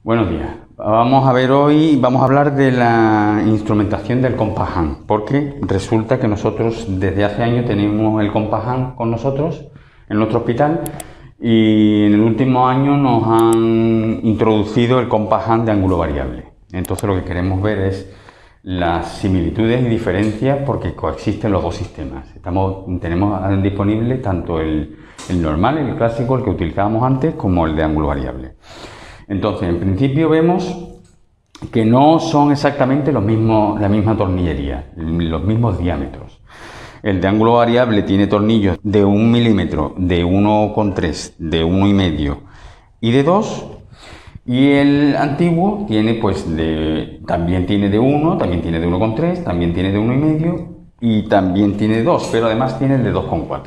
Buenos días. Vamos a hablar de la instrumentación del Compass Hand, porque resulta que nosotros desde hace años tenemos el Compass Hand con nosotros en nuestro hospital y en el último año nos han introducido el Compass Hand de ángulo variable. Entonces lo que queremos ver es las similitudes y diferencias porque coexisten los dos sistemas. Tenemos disponible tanto el normal, el clásico, el que utilizábamos antes, como el de ángulo variable. Entonces, en principio vemos que no son exactamente la misma tornillería, los mismos diámetros. El de ángulo variable tiene tornillos de 1 milímetro, de 1,3, de 1,5 y de 2. Y el antiguo tiene también tiene de 1, también tiene de 1,3, también tiene de 1,5 y también tiene de 2, pero además tiene el de 2,4. O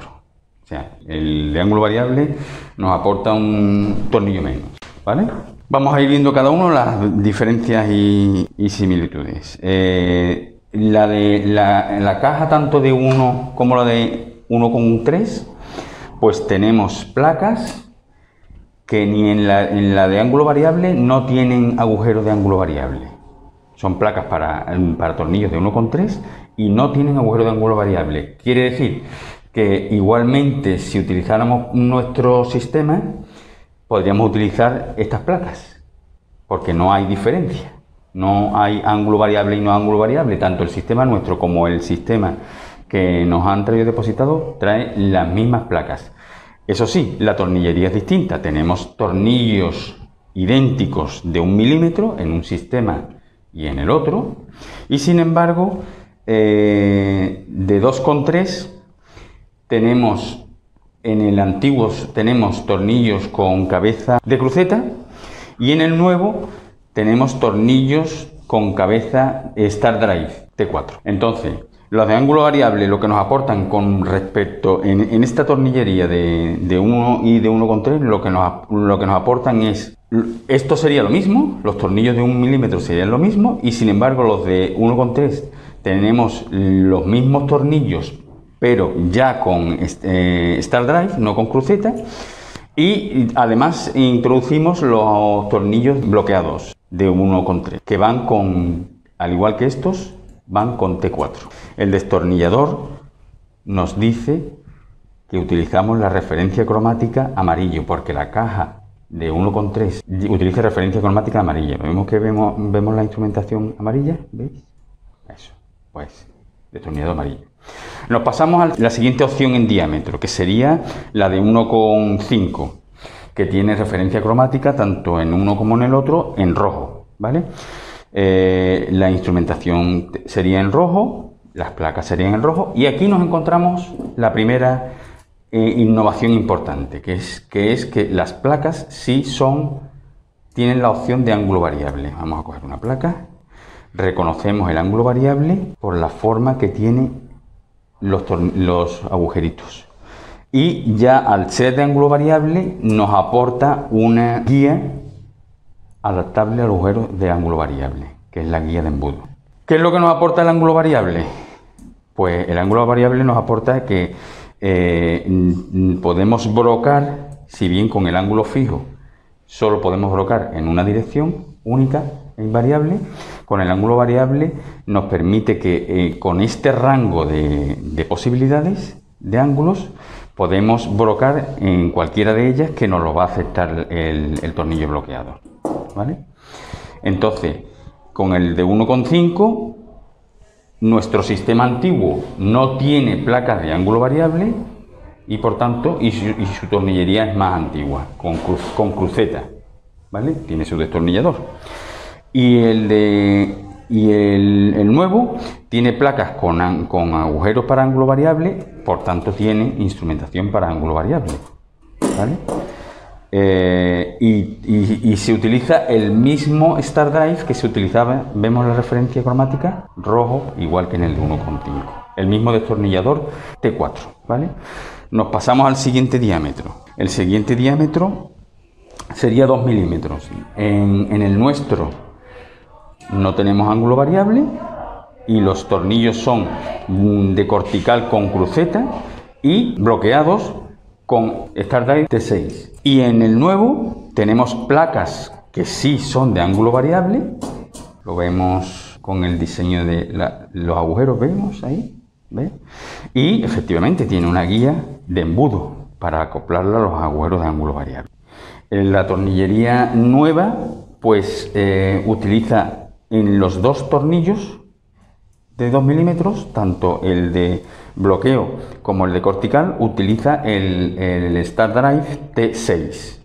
sea, el de ángulo variable nos aporta un tornillo menos, ¿vale? Vamos a ir viendo cada uno las diferencias y similitudes. La caja tanto de 1 como la de 1,3, pues tenemos placas que ni en la de ángulo variable no tienen agujero de ángulo variable. Son placas para tornillos de 1,3 y no tienen agujero de ángulo variable. Quiere decir que igualmente si utilizáramos nuestro sistema podríamos utilizar estas placas porque no hay diferencia. No hay ángulo variable y no ángulo variable. Tanto el sistema nuestro como el sistema que nos han traído depositado trae las mismas placas. Eso sí, la tornillería es distinta. Tenemos tornillos idénticos de 1 milímetro en un sistema y en el otro. Y sin embargo, de 2,3 tenemos, en el antiguo tenemos tornillos con cabeza de cruceta y en el nuevo tenemos tornillos con cabeza Star Drive T4. Entonces, los de ángulo variable lo que nos aportan con respecto en esta tornillería de 1 y de 1,3, lo que nos aportan es, esto sería lo mismo, los tornillos de 1 milímetro serían lo mismo y sin embargo los de 1,3 tenemos los mismos tornillos pero ya con Star Drive, no con cruceta, y además introducimos los tornillos bloqueados de 1,3 que van al igual que estos, van con T4. El destornillador nos dice que utilizamos la referencia cromática amarillo, porque la caja de 1,3 utiliza referencia cromática amarilla. ¿Vemos la instrumentación amarilla? ¿Veis? Eso, pues, destornillador amarillo. Nos pasamos a la siguiente opción en diámetro, que sería la de 1,5, que tiene referencia cromática tanto en uno como en el otro en rojo, ¿vale? La instrumentación sería en rojo, las placas serían en rojo y aquí nos encontramos la primera innovación importante, que es que las placas sí tienen la opción de ángulo variable. Vamos a coger una placa, reconocemos el ángulo variable por la forma que tiene los agujeritos y ya al ser de ángulo variable nos aporta una guía adaptable al agujero de ángulo variable, que es la guía de embudo. ¿Qué es lo que nos aporta el ángulo variable? Pues el ángulo variable nos aporta que podemos brocar, si bien con el ángulo fijo solo podemos brocar en una dirección única e invariable, con el ángulo variable nos permite que con este rango de posibilidades de ángulos podemos brocar en cualquiera de ellas que nos lo va a aceptar el tornillo bloqueado, ¿vale? Entonces, con el de 1,5 nuestro sistema antiguo no tiene placas de ángulo variable y por tanto su tornillería es más antigua, con cruceta, ¿vale? Tiene su destornillador. Y el nuevo tiene placas con agujeros para ángulo variable, por tanto tiene instrumentación para ángulo variable, ¿vale? Y se utiliza el mismo Star Drive que se utilizaba, vemos la referencia cromática, rojo, igual que en el de 1,5. El mismo destornillador T4, ¿vale? Nos pasamos al siguiente diámetro. El siguiente diámetro sería 2 milímetros. En el nuestro no tenemos ángulo variable y los tornillos son de cortical con cruceta y bloqueados con Star Drive T6. Y en el nuevo tenemos placas que sí son de ángulo variable. Lo vemos con el diseño de los agujeros, vemos ahí, ¿ves? Y efectivamente tiene una guía de embudo para acoplarla a los agujeros de ángulo variable. La tornillería nueva pues utiliza en los dos tornillos de 2 milímetros, tanto el de bloqueo como el de cortical, utiliza el Star Drive T6,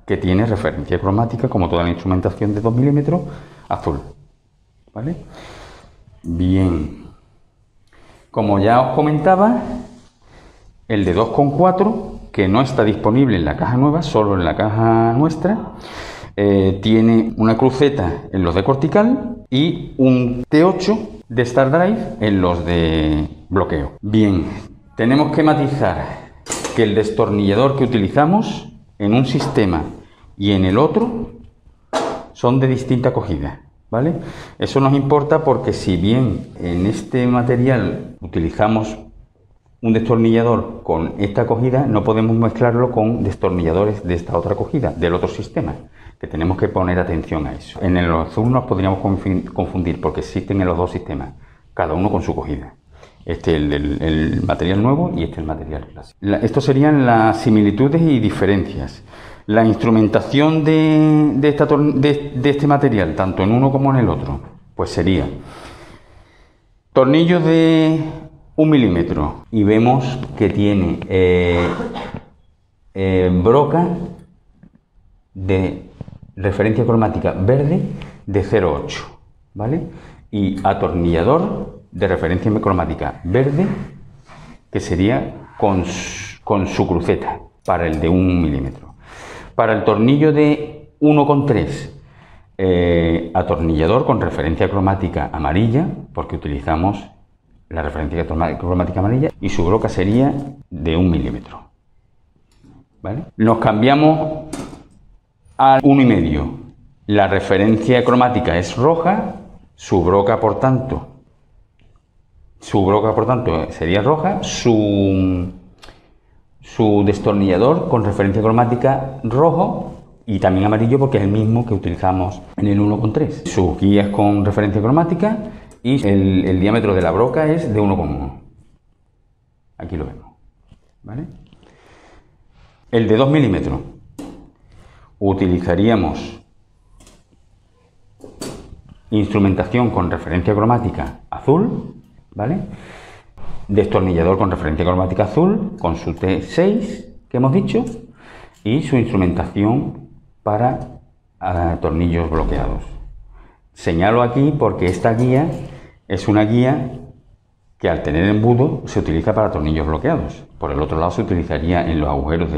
que tiene referencia cromática, como toda la instrumentación de 2 milímetros, azul. ¿Vale? Bien. Como ya os comentaba, el de 2,4, que no está disponible en la caja nueva, solo en la caja nuestra, tiene una cruceta en los de cortical y un T8 de Star Drive en los de bloqueo. Bien, tenemos que matizar que el destornillador que utilizamos en un sistema y en el otro son de distinta acogida, ¿vale? Eso nos importa porque si bien en este material utilizamos un destornillador con esta acogida, no podemos mezclarlo con destornilladores de esta otra acogida, del otro sistema, que tenemos que poner atención a eso. En el azul nos podríamos confundir porque existen en los dos sistemas, cada uno con su acogida. Este es el material nuevo y este es el material clásico. Estos serían las similitudes y diferencias. La instrumentación de este material, tanto en uno como en el otro, pues sería tornillos de 1 milímetro y vemos que tiene broca de referencia cromática verde de 0,8, ¿vale? Y atornillador de referencia cromática verde, que sería con su cruceta para el de 1 milímetro. Para el tornillo de 1,3, atornillador con referencia cromática amarilla, porque utilizamos la referencia cromática amarilla, y su broca sería de 1 milímetro. ¿Vale? Nos cambiamos al 1,5. La referencia cromática es roja, su broca por tanto sería roja, su destornillador con referencia cromática rojo y también amarillo porque es el mismo que utilizamos en el 1,3. Sus guías con referencia cromática y el diámetro de la broca es de 1,1. Aquí lo vemos, ¿vale? El de 2 milímetros utilizaríamos instrumentación con referencia cromática azul, ¿vale? Destornillador con referencia cromática azul con su T6 que hemos dicho y su instrumentación para tornillos bloqueados. Señalo aquí porque esta guía es una guía que al tener embudo se utiliza para tornillos bloqueados. Por el otro lado se utilizaría en los agujeros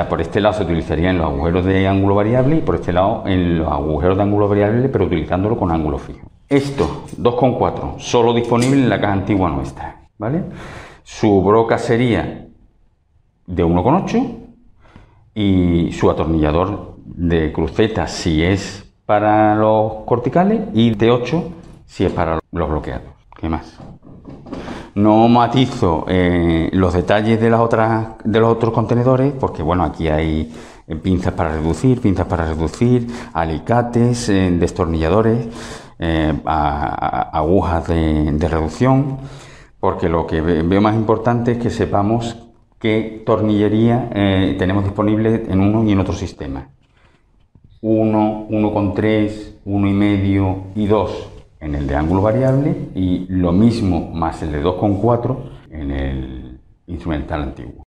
por este lado se utilizaría en los agujeros de ángulo variable y por este lado en los agujeros de ángulo variable, pero utilizándolo con ángulo fijo. Esto, 2,4, solo disponible en la caja antigua nuestra, ¿vale? Su broca sería de 1,8 y su atornillador de cruceta si es para los corticales y T8 si es para los bloqueados. ¿Qué más? No matizo los detalles de los otros contenedores porque, bueno, aquí hay pinzas para reducir, alicates, destornilladores, agujas de reducción, porque lo que veo más importante es que sepamos qué tornillería tenemos disponible en uno y en otro sistema. 1, 1,3, 1,5 y 2 en el de ángulo variable y lo mismo más el de 2,4 en el instrumental antiguo.